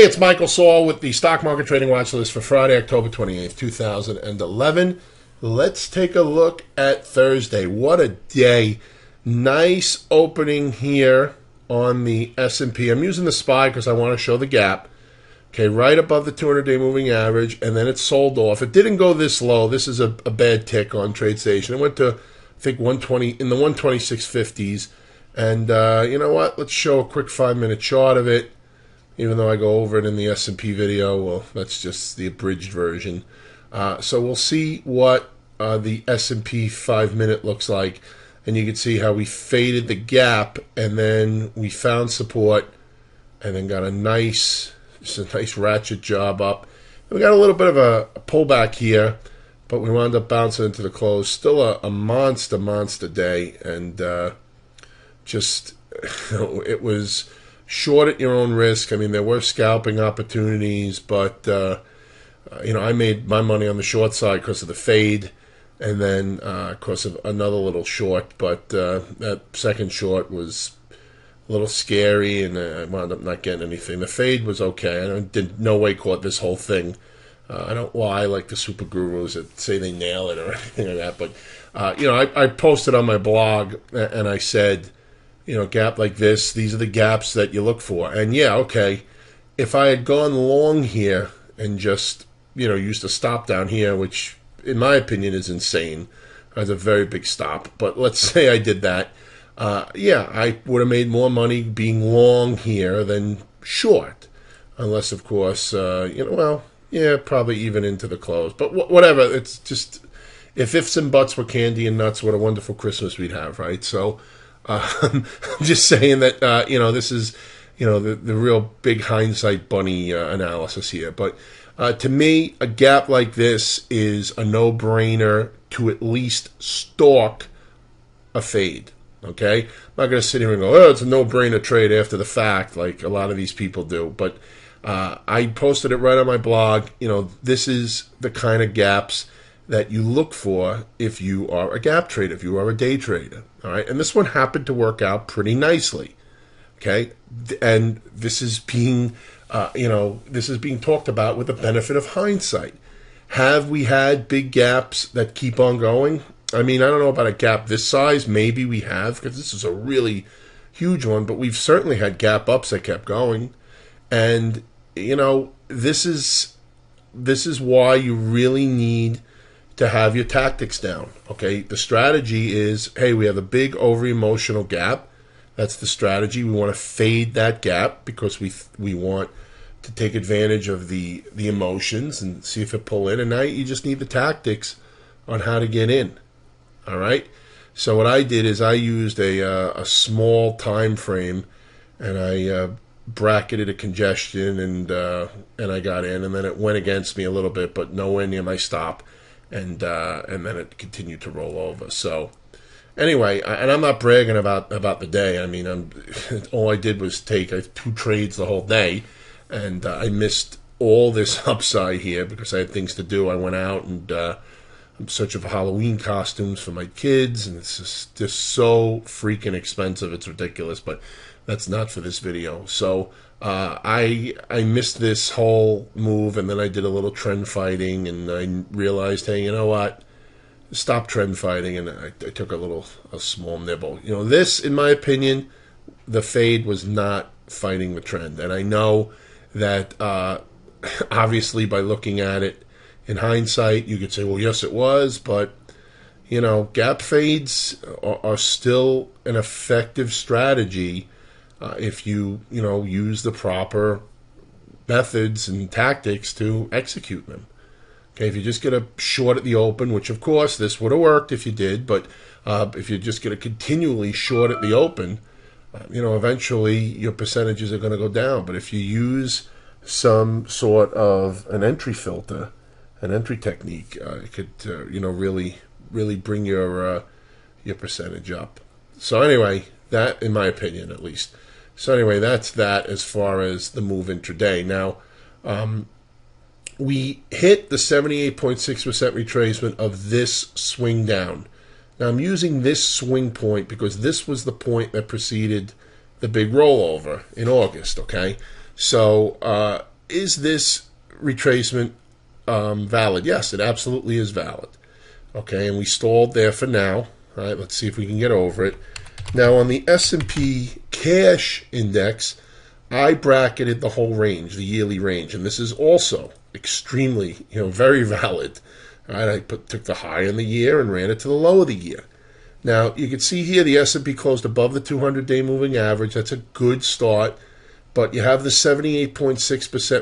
Hey, it's Michael Saul with the Stock Market Trading Watch List for Friday, October 28th, 2011. Let's take a look at Thursday. What a day. Nice opening here on the S&P. I'm using the SPY because I want to show the gap. Okay, right above the 200-day moving average, and then it sold off. It didn't go this low. This is a bad tick on TradeStation. It went to, I think, 120 in the 126.50s. And you know what? Let's show a quick 5-minute chart of it. Even though I go over it in the S&P video, well, that's just the abridged version. So we'll see what the S&P 5-minute looks like. And you can see how we faded the gap, and then we found support, and then got a nice ratchet job up. And we got a little bit of a pullback here, but we wound up bouncing into the close. Still a monster day, and just, it was short at your own risk. I mean, there were scalping opportunities, but I made my money on the short side because of the fade, and then because of another little short. But that second short was a little scary, and I wound up not getting anything. The fade was okay. I did no way caught this whole thing. I don't lie like the super gurus that say they nail it or anything like that. But I posted on my blog, and I said, gap like this, these are the gaps that you look for. And yeah, okay, if I had gone long here and just, used a stop down here, which in my opinion is insane, as a very big stop, but let's say I did that, I would have made more money being long here than short. Unless, of course, probably even into the close. But whatever, it's just, if ifs and buts were candy and nuts, what a wonderful Christmas we'd have, right? So, I'm just saying that, this is, the real big hindsight bunny analysis here. But to me, a gap like this is a no-brainer to at least stalk a fade, okay? I'm not going to sit here and go, it's a no-brainer trade after the fact, like a lot of these people do. But I posted it right on my blog. This is the kind of gaps that you look for if you are a gap trader, if you are a day trader, all right? And this one happened to work out pretty nicely, okay? And this is being, talked about with the benefit of hindsight. Have we had big gaps that keep on going? I mean, I don't know about a gap this size. Maybe we have, because this is a really huge one, but we've certainly had gap ups that kept going. And, this is why you really need to have your tactics down, okay? The strategy is, hey, we have a big over-emotional gap. That's the strategy. We want to fade that gap because we want to take advantage of the emotions and see if it pull in. And now you just need the tactics on how to get in, all right? So what I did is I used a small time frame, and I bracketed a congestion, and I got in, and then it went against me a little bit, but nowhere near my stop. And then it continued to roll over. So anyway, and I'm not bragging about the day. I mean, all I did was take 2 trades the whole day, and I missed all this upside here because I had things to do. I went out and I'm searching for Halloween costumes for my kids, and it's just so freaking expensive. It's ridiculous, but that's not for this video. So I missed this whole move, and then I did a little trend fighting, and I realized, hey, you know what? Stop trend fighting, and I took a small nibble. This, in my opinion, the fade was not fighting the trend. And I know that obviously by looking at it in hindsight, you could say, well, yes, it was, but gap fades are still an effective strategy if you use the proper methods and tactics to execute them. Okay, if you just get a short at the open, which of course this would have worked if you did, but if you just get a continually short at the open, eventually your percentages are going to go down. But if you use some sort of an entry filter, an entry technique, it could really bring your percentage up. So anyway, that, in my opinion, at least. So anyway, that's that as far as the move intraday. Now, we hit the 78.6% retracement of this swing down. Now, I'm using this swing point because this was the point that preceded the big rollover in August, okay? So is this retracement valid? Yes, it absolutely is valid. Okay, and we stalled there for now. All right, let's see if we can get over it. Now on the S&P cash index, I bracketed the whole range, the yearly range, and this is also extremely, very valid. All right, I took the high in the year and ran it to the low of the year. Now you can see here the S&P closed above the 200-day moving average. That's a good start, but you have the 78.6%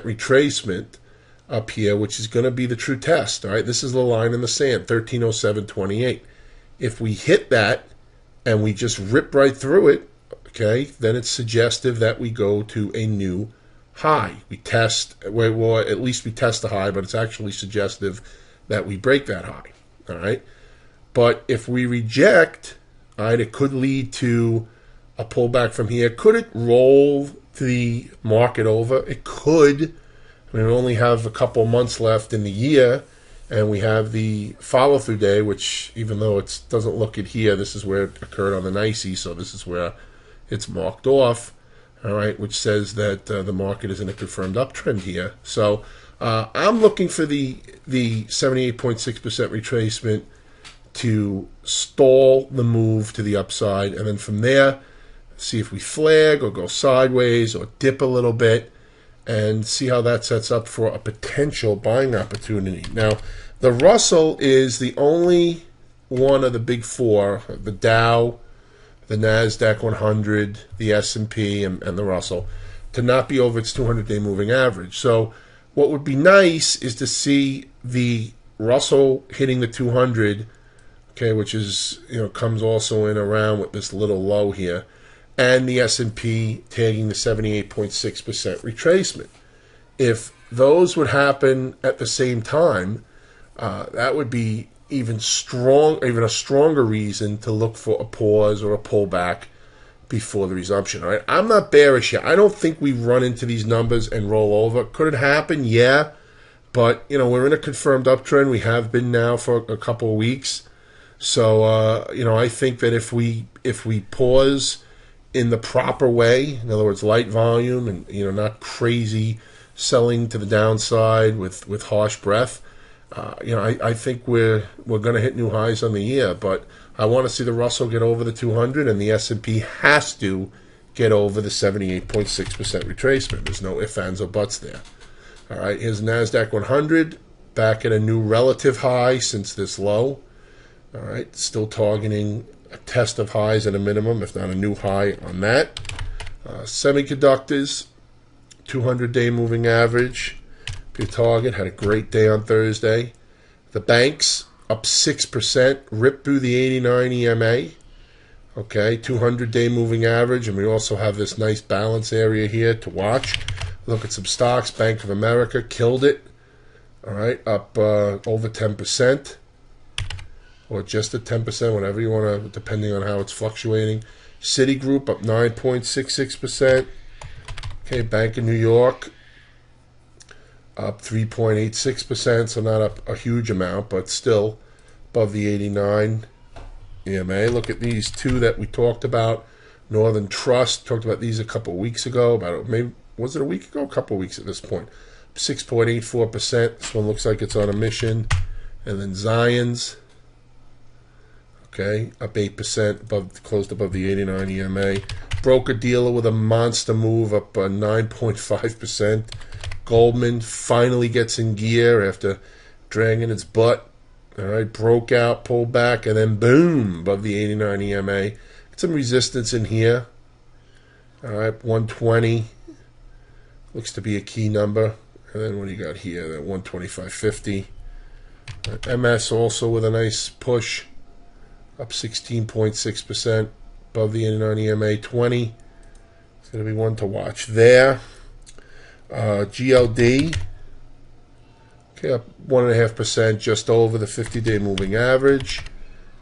retracement up here, which is going to be the true test. All right, this is the line in the sand, 1307.28. If we hit that and we just rip right through it, okay, then it's suggestive that we go to a new high. We test, well, at least we test the high, but it's actually suggestive that we break that high. All right, but if we reject, all right, it could lead to a pullback from here. Could it roll the market over? It could. We only have a couple months left in the year, and we have the follow-through day, which, even though it doesn't look it here, this is where it occurred on the NYSE, so this is where it's marked off, all right, which says that the market is in a confirmed uptrend here. So I'm looking for the 78.6% retracement to stall the move to the upside, and then from there, see if we flag or go sideways or dip a little bit, and see how that sets up for a potential buying opportunity. Now, the Russell is the only one of the big four, the Dow, the NASDAQ 100, the S&P, and the Russell, to not be over its 200-day moving average. So what would be nice is to see the Russell hitting the 200, okay, which is, comes also in around with this little low here, and the S&P tagging the 78.6% retracement. If those would happen at the same time, that would be even a stronger reason to look for a pause or a pullback before the resumption. All right, I'm not bearish here. I don't think we run into these numbers and roll over. Could it happen? Yeah, but we're in a confirmed uptrend. We have been now for a couple of weeks. So I think that if we pause in the proper way, in other words, light volume and not crazy selling to the downside with harsh breath, I think we're going to hit new highs on the year. But I want to see the Russell get over the 200, and the S&P has to get over the 78.6% retracement. There's no ifs, ands, or buts there. All right, here's NASDAQ 100 back at a new relative high since this low. All right, still targeting a test of highs at a minimum, if not a new high on that. Semiconductors, 200-day moving average, your target, had a great day on Thursday. The banks, up 6%, ripped through the 89 EMA. Okay, 200-day moving average, and we also have this nice balance area here to watch. Look at some stocks. Bank of America killed it. All right, up over 10%. Or just at 10%, whatever you want to, depending on how it's fluctuating. Citigroup up 9.66%. Okay, Bank of New York up 3.86%, so not up a huge amount, but still above the 89 EMA. Look at these two that we talked about. Northern Trust, talked about these a couple of weeks ago. Maybe was it a week ago? A couple of weeks at this point. 6.84%. This one looks like it's on a mission. And then Zions. Okay, up 8%, closed above the 89 EMA. Broker dealer with a monster move, up 9.5%. Goldman finally gets in gear after dragging its butt. All right, broke out, pulled back, and then boom, above the 89 EMA. Get some resistance in here. All right, 120 looks to be a key number. And then what do you got here? That 125.50. MS also with a nice push, up 16.6%, above the 89 EMA 20. It's going to be one to watch there. GLD, okay, up 1.5%, just over the 50-day moving average.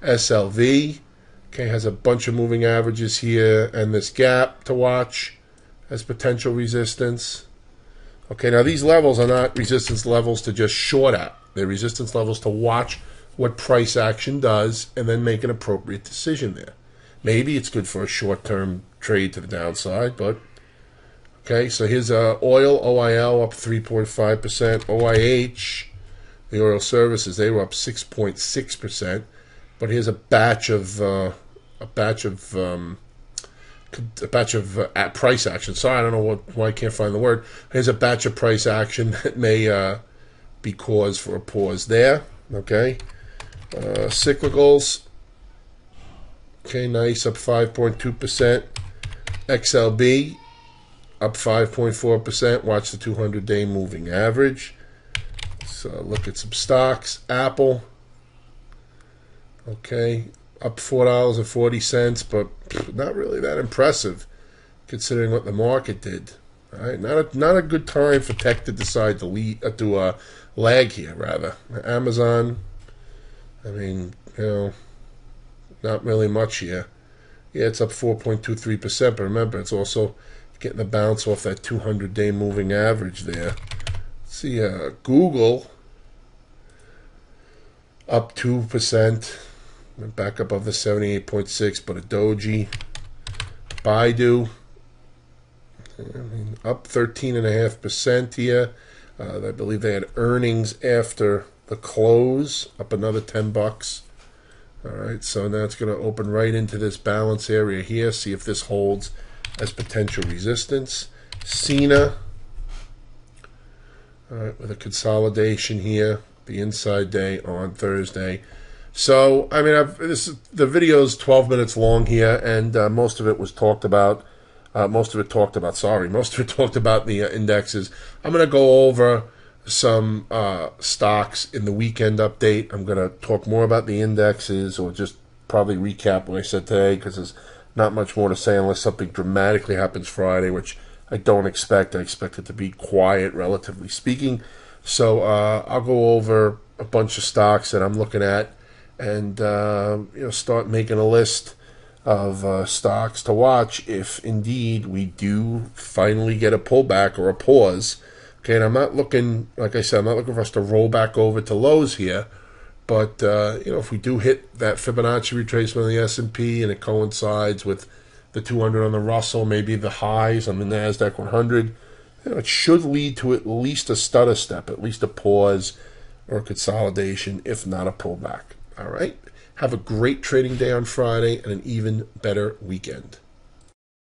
SLV, okay, has a bunch of moving averages here, and this gap to watch as potential resistance. Okay, now these levels are not resistance levels to just short at. They're resistance levels to watch what price action does and then make an appropriate decision there. Maybe it's good for a short-term trade to the downside, but Okay, so here's oil, OIL up 3.5%. OIH, the oil services, they were up 6.6%. But here's a batch of price action. Sorry, I don't know why I can't find the word. Here's a batch of price action that may be cause for a pause there. Okay, cyclicals. Okay, nice, up 5.2%. XLB up 5.4%. Watch the 200-day moving average. So look at some stocks. Apple. Okay, up $4.40, but not really that impressive considering what the market did. All right, not a good time for tech to decide to lag here. Rather, Amazon. I mean, not really much here. Yeah, it's up 4.23%, but remember, it's also getting a bounce off that 200-day moving average there. Let's see, Google up 2%, back above the 78.6, but a doji. Baidu, up 13.5% here. I believe they had earnings after the close, up another $10. All right, so now it's going to open right into this balance area here. See if this holds as potential resistance. Cena, all right, with a consolidation here, the inside day on Thursday. So, I mean, the video is 12 minutes long here, and most of it talked about the indexes. I'm going to go over some stocks in the weekend update. I'm going to talk more about the indexes, or just probably recap what I said today, because there's not much more to say unless something dramatically happens Friday, which I don't expect. I expect it to be quiet, relatively speaking. So I'll go over a bunch of stocks that I'm looking at, and start making a list of stocks to watch if indeed we do finally get a pullback or a pause. Okay, and I'm not looking, like I said, I'm not looking for us to roll back over to lows here, but if we do hit that Fibonacci retracement on the S&P and it coincides with the 200 on the Russell, maybe the highs on the NASDAQ 100, it should lead to at least a stutter step, at least a pause or a consolidation, if not a pullback. All right. Have a great trading day on Friday and an even better weekend.